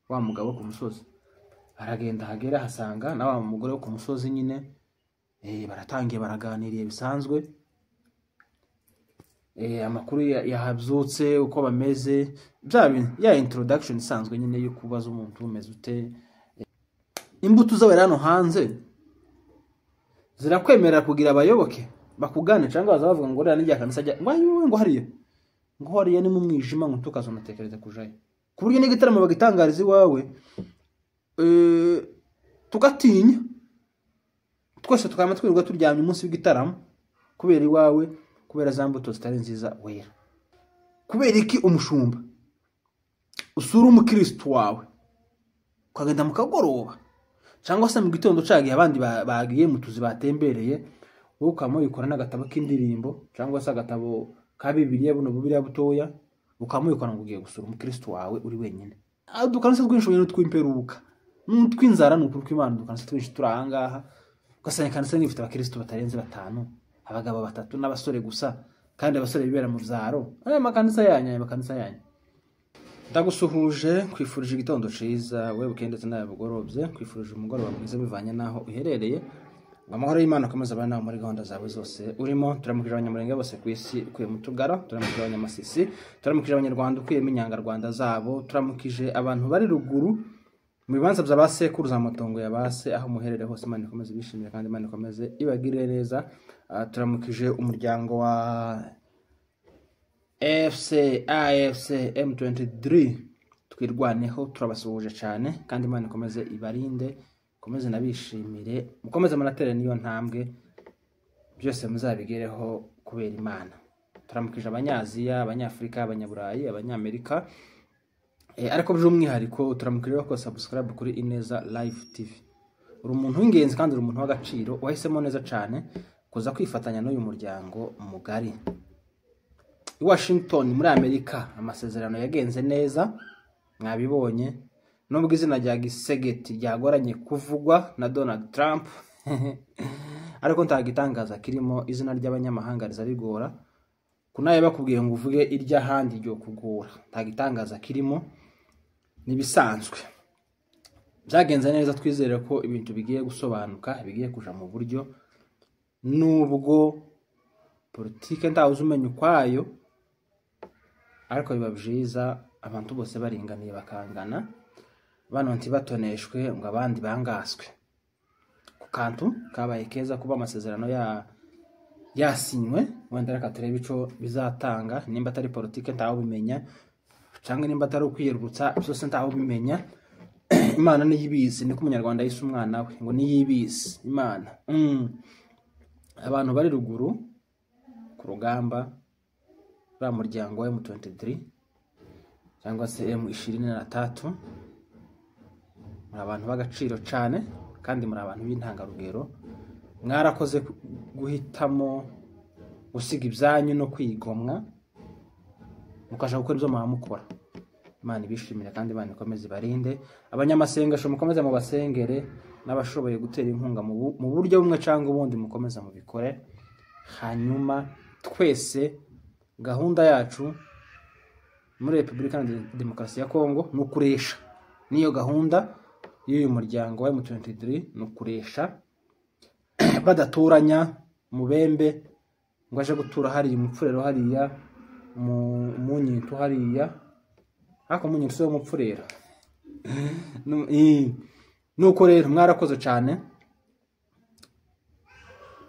wa mugabo ku musozi. Aragenda hagera hasanga na wa mugore wo ku musozi nyine baratangiye baraganiriye bisanzwe. Amakuru yahabyutse uko bameze ya introduction isanzwe nyine yo kubaza umuntu umeze ute. Imbuto zawe hano hanze zirakwemerera kugira abayoboke bakugane cyangwa bazavuga ngo rero nijya kanisa ajya ngo hariya ni mu mwijima ngo tukazonatekereza kujayo. Ku buryo n'igitaramo bagitangariza iwawe tugatinya twese tukaba twirirwa turyamye umunsi w'igitaramo kubera iwawe, kubera za mbuto zitari nziza wera. Kubera iki umushumba usura umukristo wawe ukagenda mu kagoroba cyangwa se mu gitondo cagiye abandi bagiye mu tuzi batembereye, wowe ukamuyikora n'agatabo k'indirimbo cyangwa se agatabo ka Bibiliya buno Bibiliya butoya, ukamuyikora ngo ugiye gusura umukristo wawe uri wenyine. Dukanse twinshobye n'utwimperuka n'utwinzara n'ukuri kw'Imana, dukanse twinshi turahangaha ugasanga kanisa n'ifite abakristo batarenze 5, abagabo 3 n'abasore gusa, kandi abasore bibera mu vyaro. Makanisa yanyu ndagusuhuje, kwifurije igitondo ciza wewe ukendetse nawe bugorobye, kwifurije umugoroba mwiza bivanye naho uherereye. Amahoro y'Imana akomeza abana nawe muri gahunda zawe zose urimo. Turamukije abanyamurenge bose ku isi ukuye mu Tugara, turamukije abanyamasisi, turamukije abanyarwanda ukuyemo inyangarwanda zabo, turamukije abantu bari ruguru mu bibanza by'abasekuru za matongo ya base, aho muherere hose Imana ikomeze bishimire kandi Imana ikomeze ibagirire neza. Turamukije umuryango wa AFC M23 twirwaneho, turabasuhuje cyane kandi Imana ikomeze ibarinde, komeze nabishimire, mukomeze munatere niyo ntambwe, byose muzabigereho kubera Imana. Turamukije abanyaziya, abanyafrika, abanyaburayi, abanyamerika, ariko by'umwihariko turamukije ko subscribe kuri Ineza Live TV. Uri umuntu w'ingenzi kandi uri umuntu w'agaciro, wahisemo neza cyane kuza kwifatanya n'uyu muryango mugari. I Washington muri Amerika amasezerano yagenze neza, mwabibonye, nubwo izina rya Gisegeti ryagoranye kuvugwa na Donald Trump ariko ntagitangaza kirimo, izina ry'abanyamahanga rizarigora kunaye bakubwiye ngo uvuge irya handi ryo kugora, ntagitangaza kirimo, nibisanzwe. Byagenze neza, twizere ko ibintu bigiye gusobanuka, bigiye kuja mu buryo, nubwo politike ntawuzi umenya ukwayo, ariko biba byiza abantu bose baringaniye bakangana, bano ntibatoneshwe ngo abandi bangaswe. Ku kantu kabaye keza kuba amasezerano yasinywe, wenda reka turebe ico bizatanga, nimba atari politike ntawo bimenya cyangwa nimba atari ukwiyerurutsa, byose ntawo bimenya. Imana niyibizi, niko umunyarwanda yise umwana we ngo niyibizi Imana. Abantu bari ruguru ku rugamba ra muryango wa M23 cyangwa se M23, muri abantu b'agaciro cyane kandi muri abantu b'intangarugero, mwarakoze guhitamo gusiga ibyanyu no kwigomwa mukaja gukora ibyo mukora. Imana ibishimire kandi Imana ikomeze ibarinde. Abanyamasengesho mukomeze mu basengere, n'abashoboye gutera inkunga mu buryo bumwe cyangwa ubundi mukomeza mu bikore. Hanyuma twese gahunda yacu muri Repubulika ya Demokarasi ya Kongo nukuresha, niyo gahunda y'uyu muryango wa M23 nukuresha, badaturanya mubembe ngo aje gutura hari umupfurero hariya mu nyintu hariya, ako mu nyintu so umupfurero nuko rero mwarakoze cyane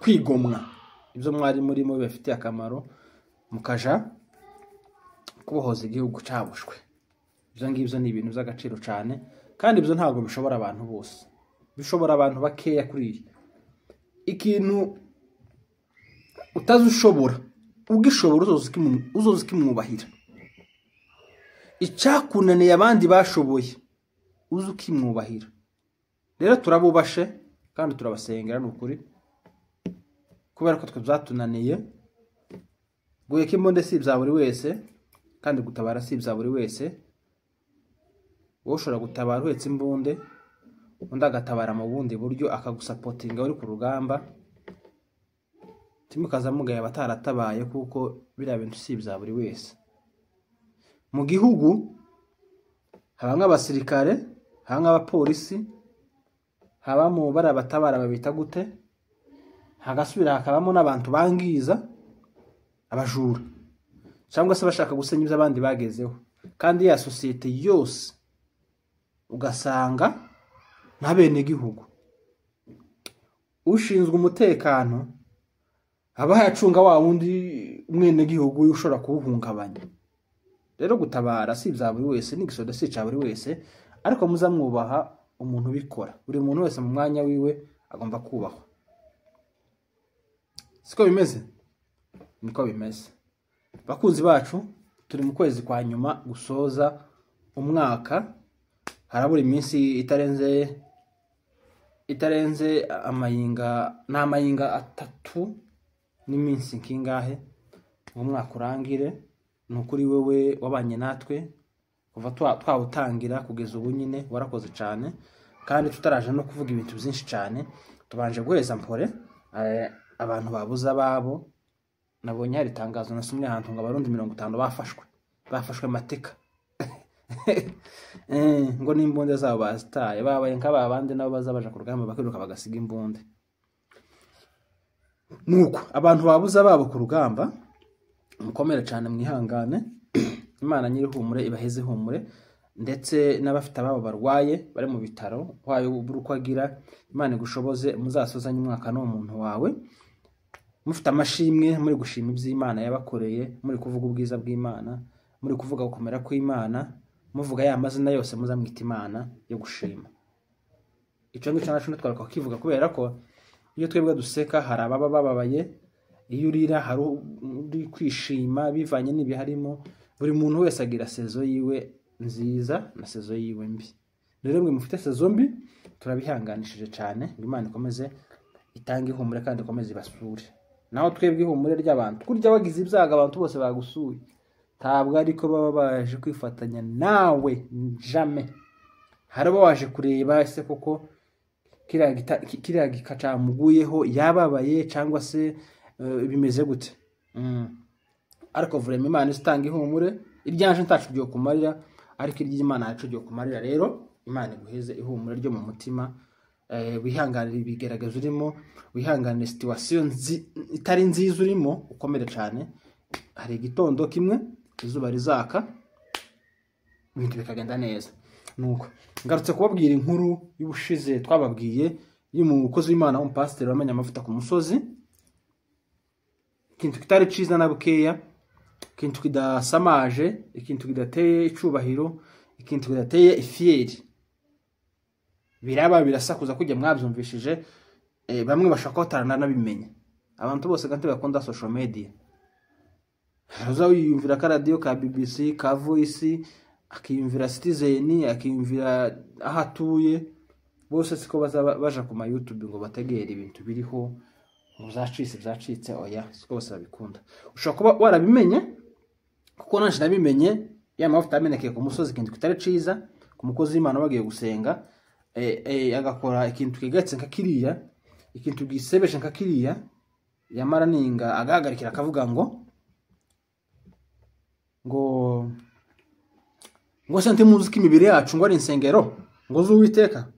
kwigomwa ibyo mwari murimo bifitiye akamaro, mukaja kubohoza igihugu cabushwe. Ibyo ngibyo ni ibintu by'agaciro cyane, kandi ibyo ntabwo bishobora abantu bose, bishobora abantu bakeya. Kuri ikintu utazushobora, ugishobora uzoza kimwubahira. Icyakunaniye abandi bashoboye uzi ukimwubahira. Rero turabubashe kandi turabasengera n'ukuri, kubera ko twe byatunaniye. Guheka imbonde si ibya buri wese, kandi gutabara si ibya buri wese. Wowe ushobora gutabara uhetse imbunde, undi agatabara mu bundi buryo akagusapotinga uri ku rugamba, timukaza mugaye abataratabaye, kuko biriya bintu si ibya buri wese. Mu gihugu habamwe abasirikare, habamwe abapolisi, habamo barabatabara babita gute, hagasubira hakabamo n'abantu bangiza, abajura cyangwa se bashaka gusenya ibyo abandi bagezeho. Kandi ya societe yose ugasanga nta bene gihugu. Ushinzwe umutekano aba yacunga wa wundi umwene gihugu ushobora kuwuhungabanya. Rero gutabara si ibya buri wese, n'igisoda si cya buri wese, ariko muzamwubaha umuntu bikora. Buri muntu wese mu mwanya wiwe agomba kubahwa. Siko bimeze? Niko bimeze. Bakunzi bacu, turi mu kwezi kwa nyuma gusoza umwaka. Harabura iminsi itarenze amayinga, n'amayinga 3 n'iminsi kingahe mu mwaka urangire. Nukuri wewe wabanye natwe kuva twawutangira kugeza ubu nyine warakoze cyane, kandi tutaraje no kuvuga ibintu byinshi cyane. Tubanje guheza mpore abantu babuza babo. Nabonye hari itangazo nasomye ahantu ngo abarundi 50 bafashwe mateka. Ngo n'imbunde zabo bazitaye, babaye nk'aba bandi nabo bazabaja ku rugamba bakiruka bagasiga imbunde. Nuko abantu babuza babo ku rugamba mukomere cyane, mwihangane. Imana nyiri humure ibaheze humure, ndetse n'abafite ababo barwaye bari mu bitaro wayo uko agira. Imana igushoboze muzasozanye umwaka no muntu wawe mufite amashimwe, muri gushima iby'Imana yabakoreye, muri kuvuga ubwiza bw'Imana, muri kuvuga gukomera kw'Imana, muvuga ya mazina yose muzamwita Imana yo gushima. Icyo ngicyo nacu twari kukivuga kubera ko iyo twebwe duseka hari ababa bababaye, iyo urira hari uri kwishima bivanye n'ibiharimo. Buri muntu wese agira sezo yiwe nziza na sezo yiwe mbi. Rero mwe mufite sezo mbi turabihanganishije cyane. Imana ikomeze itange ihumure kandi ikomeze ibasure. Naho twebwe ihumure ry'abantu kurya wagize ibyaga abantu bose bagusuye, ntabwo ariko baba baje kwifatanya nawe jamais. Harabo waje kureba ese koko kiriya gikacamuguyeho yababaye cyangwa se bimeze gute. Ariko vraiment Imana istanga ihumure, iryanje ntacu ryo kumarira, ariko iry'Imana yacu ryo kumarira. Rero Imana iguheze ihumure ryo mu mutima. Wihanganira ibigeragezo urimo, wihanganira situation itari nziza urimo, ukomere cyane. Hari igitondo kimwe izuba rizaka ibintu bikagenda neza. Nuko ngarutse kubabwira inkuru y'ubushize twababwiye y'umukozi w'Imana w'umupasiteri wamenye amavuta ku musozi. Ikintu kitari ciza na bukeya, ikintu kidasamaje, ikintu kidateye icubahiro, ikintu kidateye ifieri. Biraba birasakuza kujya mwabyumvishije. Bamwe bashaka kotarana nabimenye. Abantu bose kandi bakunda social media. Haza wiyumvira ka radio ka BBC, ka Voice, akiyumvira Citizen, akiyumvira ahatuye. Bose siko baja ku ma YouTube ngo bategere ibintu biriho byacitse oya, siko bose babikunda. Ushaka kuba warabimenye kuko nanje nabimenye. Ya mavuta amenekeye ku musozi, ikintu kitari ciza ku mukozi w'Imana bagiye gusenga. Agakora ikintu kigatse nka kiriya, ikintu gisebeje nka kiriya, yamara ninga agahagarikira akavuga ngo sante muzi ko imibiri yacu ngo ari insengero ngo z'Uwiteka,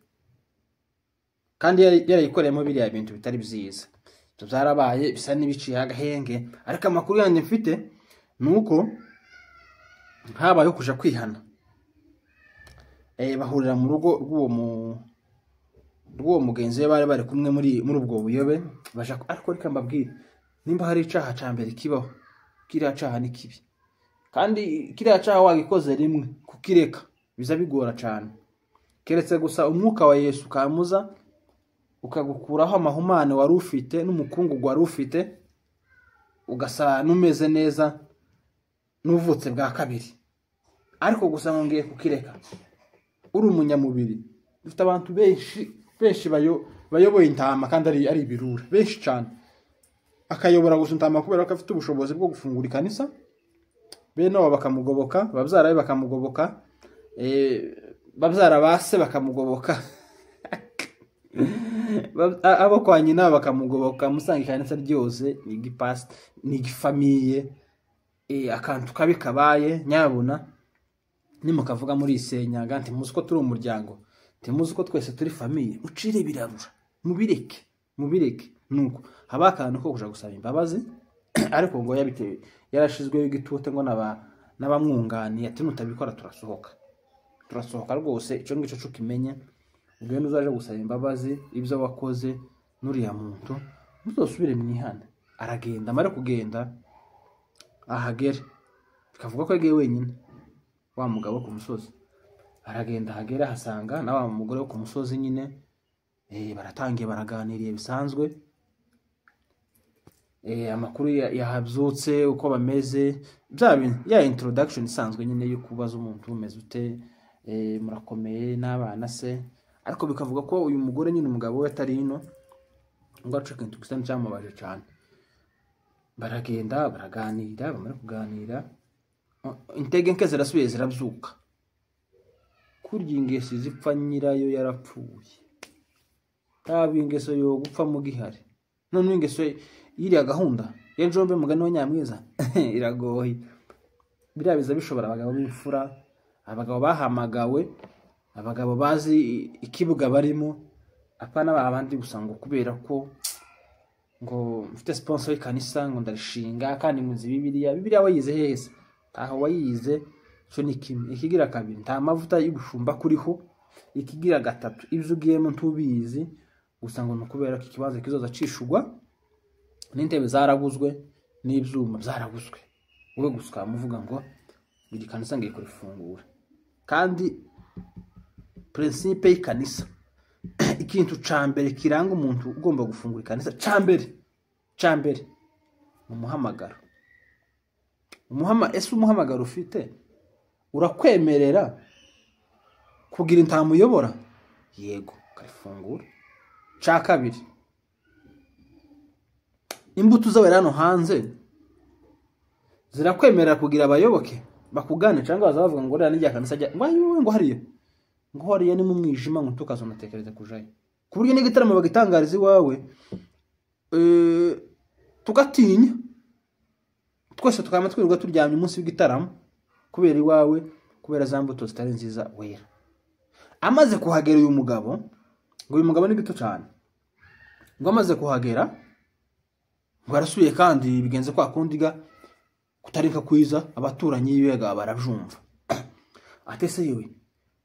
kandi yarayikoreyemo biriya bintu bitari byiza. Byarabaye bisa n'ibiciye agahenge, ariko amakuru yandi mfite nuko habayeho kuja kwihana. Bahurira mu rugo rw'uwo mugenzi we bari kumwe muri ubwo buyobe. Baja ariko reka mbabwire, nimba hari icaha ca mbere kibaho, kiriya caha ni kibi, kandi kiriya caha wagikoze rimwe kukireka biza bigora cyane. Keretse gusa umwuka wa Yesu kamuza ukagukuraho amahumane wari ufite n'umukungugu wari ufite, ugasa numeze neza n'uvutse bwa kabiri. Ariko gusa ngiye kukireka uri umunyamubiri. Dufite abantu benshi bayoboye intama kandi ari ibirura benshi cyane. Akayobora gusa intama kubera ko afite ubushobozi bwo gufungura ikanisa, bene abo bakamugoboka, babyara be bakamugoboka, babyara base bakamugoboka, abo kwa nyina bakamugoboka. Musanga ikanisa ryose ni igipasi, ni igifamiye, akantu kabi kabaye nyabuna nimukavuga muri isenya ganti muzi ko turi umuryango timuzi ko twese turi famille ucire birarura mubireke nuko haba akantu ko kuja gusaba imbabazi ariko ngo yabitewe yarashizweho igitute ngo n'abamwunganiye ati nutabikora turasohoka rwose ico ngico cyo kimenye ubwo nuzaje gusaba imbabazi ibyo wakoze nuriya muntu muzosubire mwihana. Aragenda amara kugenda ahagere bikavuga ko yagiye wenyine wa mugabo ku musozi. Aragenda ahagera hasanga na wa mugore wo ku musozi nyine baratangiye baraganiriye bisanzwe amakuru yahabyutse uko bameze ya introduction isanzwe nyine yo kubaza umuntu umeze ute murakomeye n'abana se, ariko bikavuga ko uyu mugore nyine umugabo we atari hino ngo acike ikintu gisa n'icyamubaje cyane. Baragenda baraganira bamara kuganira intege nke zirasubiye zirabyuka kurya ingeso zipfa nyirayo yarapfuye ntabwo ingeso yo gupfa mu gihari none ingeso iriya gahunda y'Jombe mugani wa Nyamwiza iragoye birabiza bishobora abagabo b'imfura abagabo bahamagawe abagabo bazi ikibuga barimo apana abandi gusanga kubera ko ngo mfite sponsor y'ikanisa ngo ndarishinga kandi muzi Bibiliya wayize hese aho wayize cyo ni kimwe. Ikigira kabiri nta mavuta y'ubushumba kuriho, ikigira gatatu ibyo ugiyemo ntubizi gusa ngo nukubera ko ikibazo kizoza cishugwa n'intebe zaraguzwe n'ibyuma zaraguzwe wowe gusa muvuga ngo buri kanisa ngiye kurifungura. Kandi principe y'ikanisa ikintu cambere kiranga umuntu ugomba gufungura ikanisa cambere umuhamagaro. Umuhamagaro ufite urakwemerera kugira intamuyobora yego karifungura. Ca kabiri imbuto zawe hano hanze zirakwemerera kugira abayoboke bakugane cyangwa bazavuga ngo rero n'ijya kanisa ajya ngo hariya ni mu mwijima ngo tukazonatekereza kujayo ku buryo n'igitaramo bagitangariza iwawe tugatinya twese tukama twirirwa turyamye umunsi w'igitaramo kubera iwawe kubera za mbuto zitari nziza wera. Amaze kuhagera uyu mugabo ngo uyu mugabo ni gito cyane ngo amaze kuhagera ngo arasubiye kandi bigenze kwa kundiga kutarika kwiza abaturanyi y'ibega barabyumva atese yewe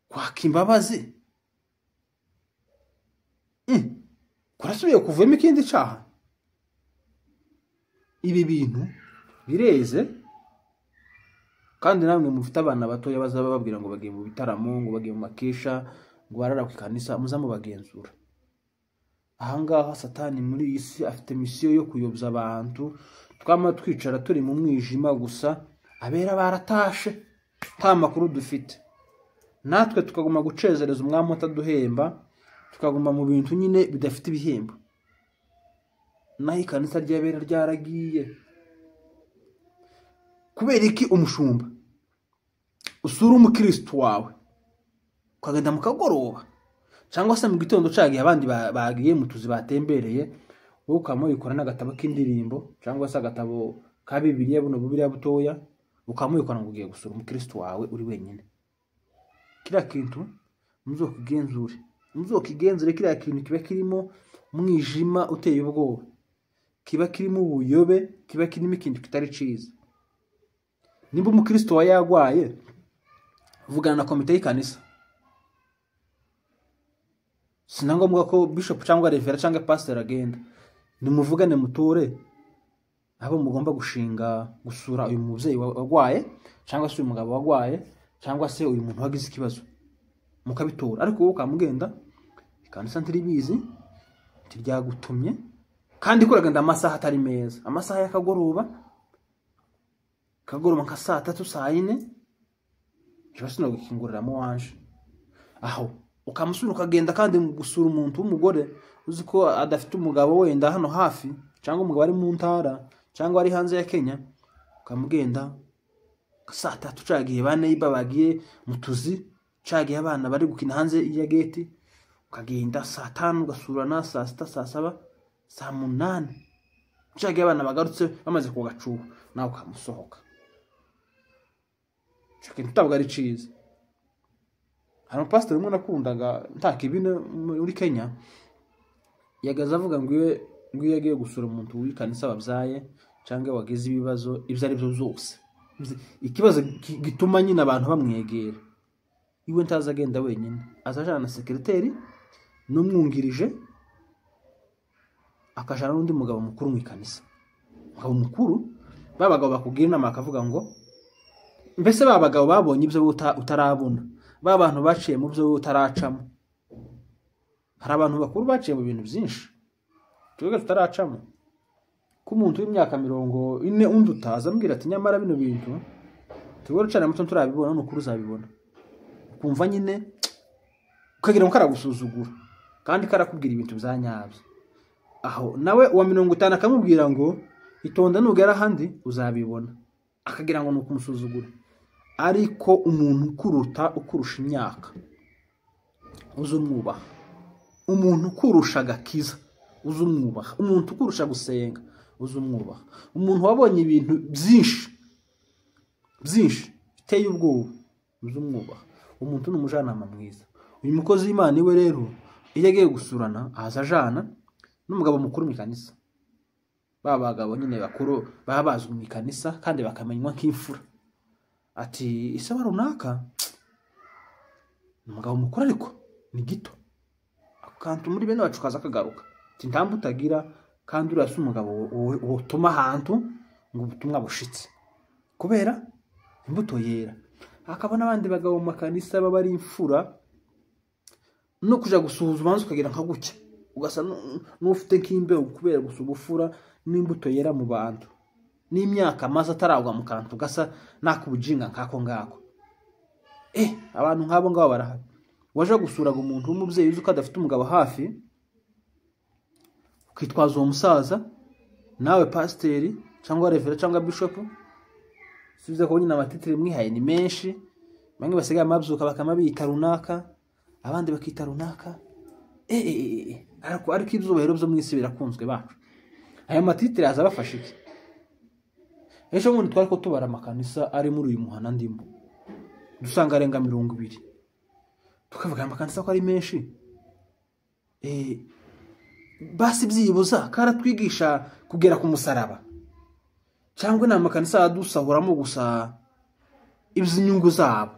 kwaka imbabazi kurasubiye kuvemo ikindi cyaha. Ibi bintu bireze kandi namwe mufite abana batoya bazaba babwira ngo bagiye mu bitaramo ngo bagiye mu makesha ngo barara ku kanisa muzamu bagenzura. Ahangaha satani muri iyi si afite misiyo yo kuyobya abantu twama twicara turi mu mwijima gusa abera baratashe nta makuru dufite natwe tukaguma gucezereza umwami utaduhemba tukaguma mu bintu nyine bidafite ibihembo. Naho ikanisa ry'abera ryaragiye kubera iki umushumba usura umukristo wawe ukagenda mu kagoroba cyangwa se mu gitondo cagiye abandi bagiye mu tuzi batembereye wowe ukamuyikora n'agatabo k'indirimbo cyangwa se agatabo ka Bibiliya buno Bibiliya butoya ukamuyikora ngo ugiye gusura umukristo wawe uri wenyine. Kiriya kintu muzokigenzure kiriya kintu kiba kirimo umwijima uteye ubwoba kiba kirimo ubuyobe kiba kirimo ikintu kitari ciza. Nimba umukristo wa yagwaye vugana na komite y'ikanisa sinangombwa ko bishop cyangwa revera cyangwa pastor agenda nimuvugane muture abo mugomba gushinga gusura uyu muvyeyi wagwaye cyangwa se uyu mugabo wagwaye cyangwa se uyu muntu wagize ikibazo mukabitora. Ariko wowe ukamugenda ikanisa ntiribizi ntiryagutumye kandi kuragenda amasaha atari meza amasaha y'akagoroba nka saa 3 saa 4 cyose no gukinguriramo wanje aho ukamusura ukagenda kandi gusura umuntu w'umugore uzi ko adafite umugabo wenda hano hafi cyangwa umugabo ari mu ntara cyangwa ari hanze ya Kenya ukamugenda saa 3 cagiye bane bagiye mutuzi cagiye abana bari gukina hanze ya gate ukagenda saa 5 ugasurana saa 6 saa 7 saa 8 cagiye abana bagarutse bamaze kugacuha nawe ukamusohoka. Ikintu tabwo ari ciza hari pastor umwe nakundaga ntakibine muri Kenya yagaza avuga ngo iwe yagiye gusura umuntu w'ikanisa babyaye cyangwa wagize ibibazo ibyo ari byo zose ikibazo gituma nyine abantu bamwegera iwe ntaza agenda wenyine azajana na secretary n'umwungirije akajana n'undi mugabo mukuru mu ikanisa umugabo mukuru babagabo bakubwira inama akavuga ngo mbese babagabo babonye ibyo utarabona babantu baciye mu byo utaracamo hari abantu bakuru baciye mu bintu byinshi twebwe tutaracamo ko umuntu w'imyaka 40 undi utaza ambwira ati nyamara bino bintu tugora cyane muto turabibona n'ukuru uzabibona kumva nyine ukagira ngo karagusuzugura kandi karakubwira ibintu byanyabyo aho nawe wa 50 akamubwira ngo itonda nugera handi uzabibona akagira ngo nukumusuzugura ariko umuntu ukurusha imyaka uzumwubaha umuntu ukurusha gakiza uzumwubaha umuntu ukurusha gusenga uzumwubaha umuntu wabonye ibintu byinshi biteye ubwoba uzumwubaha umuntu n'umujanama mwiza uyu mukozi w'Imana iwe rero iyo agiye gusurana aza ajana n'umugabo mukuru mu kanisa babagabo nyine bakuru babazwe mu kanisa kandi bakamenywa nk'imfura ati isaba runaka umugabo mukuru ariko ni gito akantu muri bene bacu kaza kagaruka ati ntambu utagira kandi urasa umugabo utuma ahantu ngo ubutumwa bushitse kubera imbuto yera akabona abandi bagabo mu makanisa baba ari imfura no kuja gusuhuza ubanza ukagira nka gucya ugasa n'ufite nk'imbe kubera gusubufura n'imbuto yera mu bantu n'imyaka maze ataragwa mu kantu gasa nakubujinga nkako ngako abantu nk'abo ngabo barahari waje gusuraga umuntu w'umubyeyi uzi ko adafite umugabo hafi ukitwaza uwo musaza nawe pasiteri cyangwa revera cyangwa bishop sibize ko nyina amatitire mwihaye ni menshi bamwe basigaye amabyuka bakamabita runaka abandi bakita runaka ariko ibyubahiro byo mwisi birakunzwe bacu aya matitire azabafasha iki ejo bundi twari ko tubara amakanisa ari muri uyu muhana ndimo dusanga arenga 200 tukavuga amakanisa ko ari menshi basi byibuza karatwigisha kugera ku musaraba cyangwa na amakanisa adusahuramo gusa iby'inyungu zabo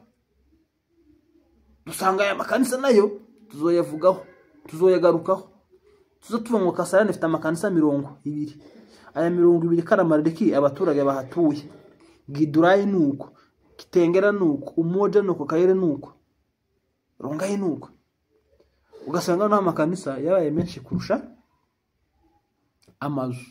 dusanga aya makanisa nayo tuzoyavugaho tuzoyagarukaho tuzotuva mu Kasarani ifite amakanisa 200 aya 200 karamariki abaturage bahatuye Gidurayi nuko Kitengera nuko Umoja nuko Kayire nuko Rongayi nuko ugasanga na amakanisa yabaye menshi kurusha amazu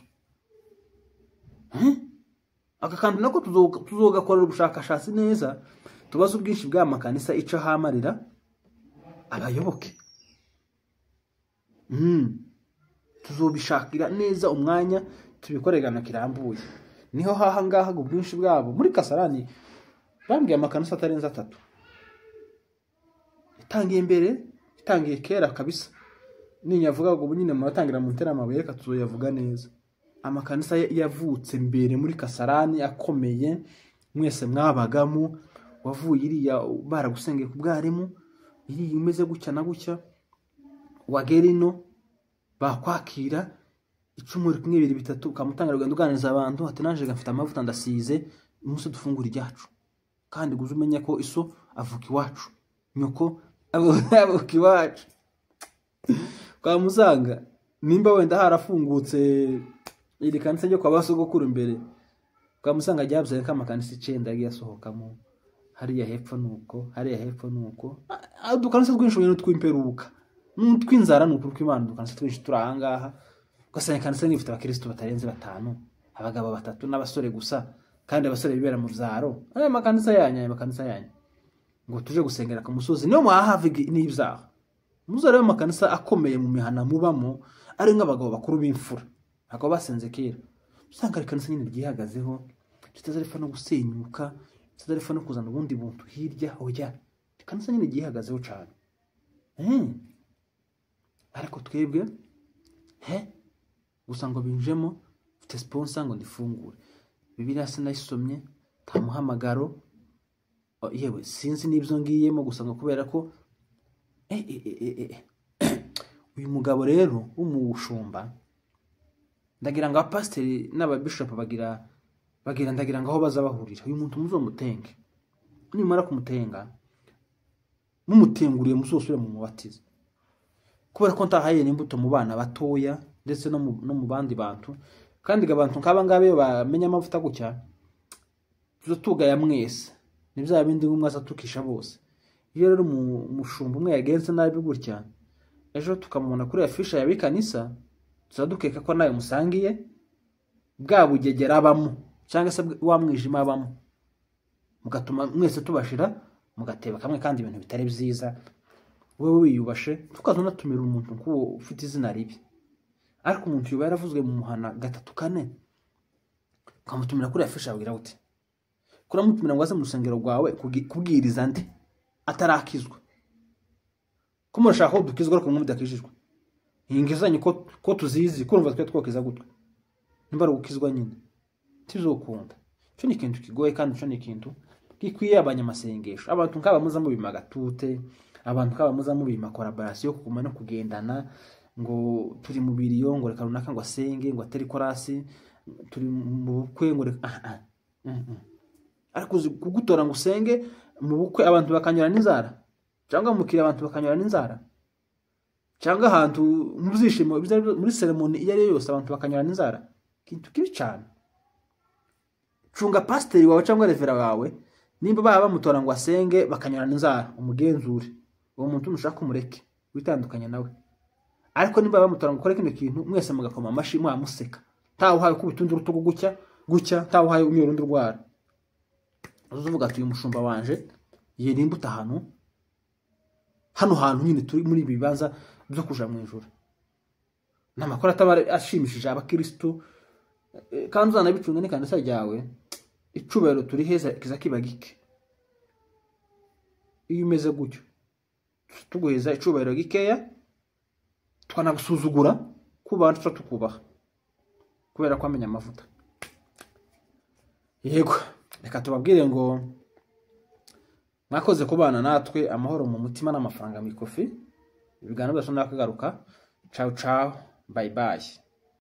aka kandi nako tuzogakorera ubushakashatsi neza tubaza ubwinshi bwa makanisa ico hamarira abayoboke tuzobishakira neza umwanya tubikoregana kirambuye niho haha ngaha ubwinshi bwabo muri Kasarani bambwiye amakanisa atarenza 3 itangiye imbere itangiye kera kabisa ninyavuga ngo nyine muratangira mu ntera amabuye reka tuzoyavuga neza amakanisa yavutse mbere muri Kasarani akomeye mwese mwabagamo wavuye iriya baragusengeye ku bwarimu iri imeze gucya na gucya wagerino bakwakira icumuri kimwe 2 3 ukamutangira uganda uganiriza abantu ati nanje gafite amavuta ndasize umunsi dufungura iryacu kandi guza umenya ko iso avuka iwacu nyoko avuka iwacu kwa Musanga nimba wenda harafungutse iri kanisa ryo kwa basogokuru imbere kwa Musanga ryabyaye kamakanisa 9 yagiye asohokamo hariya hepfo nuko dukanisa twinshi ibintu twimperuka n'utwinzara nuko kw'Imana dukanisa twinshi turahangaha ugasanga kanisa n'ifite abakristo batarenze 5 abagabo 3 n'abasore gusa kandi abasore bibera mu vyaro aya makanisa yanyu ngo tuje gusengera ku musozi niyo mwahavigi n'ibyaha muzare amakanisa akomeye mu mihana mubamo ari nk'abagabo bakuru b'imfura akaba basenze kera usanga ari kanisa nyine ryihagazeho kitazarifa no gusenyuka kitazarifa no kuzana ubundi buntu hirya hoya kanisa nyine ryihagazeho cyane ariko twebwe gusa ngo binjemo mfite sponsor ngo ndifungure Bibiliya sinayisomye ta muhamagaro yewe sinzi nibyo ngiyemo gusa ngo kubera ko uyu mugabo rero w'umushumba ndagira ngo abapasiteri n'ababishop bagira ndagira ngo aho baza bahurira uyu muntu muzomutenge nimara kumutenga mumutenguriye musosure mu mubatiza kubera ko ntahaye n'imbuto mu bana batoya ndetse no mu bandi bantu kandi abantu nk'aba ngabe bamenya amavuta gutya tuzotugaya mwese nibya bindi umwe atukisha bose iyo rero umushumba umwe yagenze nabi gutya ejo tukamubona kuri afisha ya bikanisa tuzadukeka ko nayo musangiye bwa bugegera abamo cyangwa se wa mwijima abamo mugatuma mwese tubashira mugateba kamwe kandi ibintu bitari byiza wewe wiyubashe tukazonatumira umuntu ko ufite izina ribi ariko umuntu yuba yaravuzwe mu muhana 3-4 kamutumira kuri afisha abwira uti kuramutumira ngo aze mu rusengero rwawe kubwiriza nde atarakizwa kumurashaka dukizwa ariko mudakijijwe ingizanye ko tuzizi kurumva twe twokiza gutwe nimba rugukizwa nyine tizokunda cyo ni kintu kigoye kandi cyo ni kintu gikwiye abanyamasengesho abantu nkaba muza mu bimagatute abantu nkaba muza mu bimakoraborasiyo kuguma no kugendana ngo turi mu biriyo ngo reka runaka ngo asenge ngo ateri korasi turi mu bukwe ngo ariko kugutora ngo usenge mu bukwe abantu bakanyura n'inzara cyangwa mukiri abantu bakanyura n'inzara cyangwa ahantu muzishimo muri ceremony iyo ari yose abantu bakanyura n'inzara kintu kibi cyane cunga pasiteri wawe cyangwa revera wawe nimba baba bamutora ngo asenge bakanyura n'inzara umugenzure uwo muntu mushaka kumureke witandukanya nawe ariko nimba bamutora ngo ukore kino kintu mwese mugakoma amashi mwamuseka tawo haye kubitunda urutugu gucya tawo haye umyorundi rwara uzuvuga ati uyu mushumba wanje yirimba utahano hano hantu nyine turi muri bibanza byo kuja mu ijuru namakora atabare ashimishije abakristo kandi uzanabicunga ni kandi sajyawe icubero turi heza kiza kibagike iyo umeze gutyo tuguheza icubero gikeya twanagusuzugura kubantu tukubaha kubera ko amenya amavuta yego reka tubabwire ngo mwakoze kubana natwe amahoro mu mutima n'amafaranga mu ikofi ibiganiro byose nakagaruka ciao ciao bye bye